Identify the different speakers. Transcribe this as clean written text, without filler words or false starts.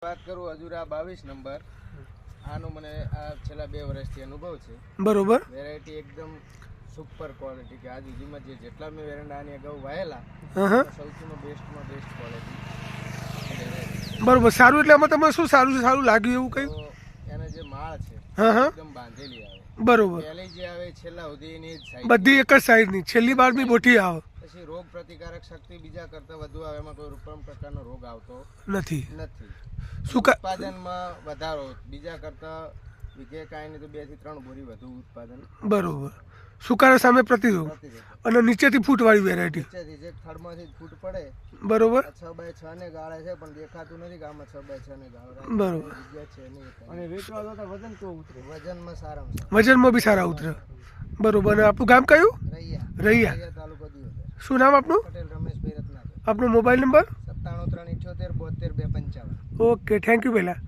Speaker 1: વાત કરું અજુરા 22 નંબર, આનો મને આ છેલ્લા 2 વર્ષથી અનુભવ છે.
Speaker 2: બરોબર.
Speaker 1: વેરાયટી એકદમ સુપર ક્વોલિટી કે આજ સુધીમાં જેટલા મેં વેરંડાની અગાઉ વાયેલા સૌથી બેસ્ટમાં બેસ્ટ ક્વોલિટી.
Speaker 2: બરોબર. સારું એટલે આમાં તમને શું સારું લાગ્યું એવું કંઈ?
Speaker 1: એને જે માળ છે એકદમ બાંધેલી આવે.
Speaker 2: બરોબર.
Speaker 1: પહેલી જે આવે છેલ્લા સુધી એની જ સાઈઝ,
Speaker 2: બધી એક જ સાઈઝની, છેલ્લી બારમી મોટી આવે.
Speaker 1: પછી રોગ પ્રતિકારક શક્તિ બીજા કરતા વધુ આવે, એમાં કોઈ રૂપમ પ્રકારનો રોગ આવતો
Speaker 2: નથી.
Speaker 1: શું ઉત્પાદનમાં વધારો બીજા કરતા વિઘે કાંઈ નહીં તો 2 થી 3 બોરી વધુ ઉત્પાદન.
Speaker 2: બરોબર. સુકારા સામે પ્રતિરોધ અને નીચેથી ફૂટવાળી વેરાયટી.
Speaker 1: નીચેથી જે થડમાંથી ફૂટ પડે.
Speaker 2: બરોબર.
Speaker 1: 6x6 ને ગાળે છે પણ દેખાતું નથી કે આમાં 6x6 ને ગાળે.
Speaker 2: બરોબર.
Speaker 1: જગ્યા છે નહીં. અને વેચવા તો વજન તો ઉતરે, વજનમાં સારામાં
Speaker 2: વજનમાં બી સારા ઉતરે. બરોબર. અને આપણું ગામ કયું? રૈયા.
Speaker 1: તાલુકો દિયોદર.
Speaker 2: શું નામ આપનું?
Speaker 1: પટેલ રમેશભાઈ રત્નાકર.
Speaker 2: આપનો mobile number?
Speaker 1: 97 378 72 255.
Speaker 2: Okay, thank you પહેલાં.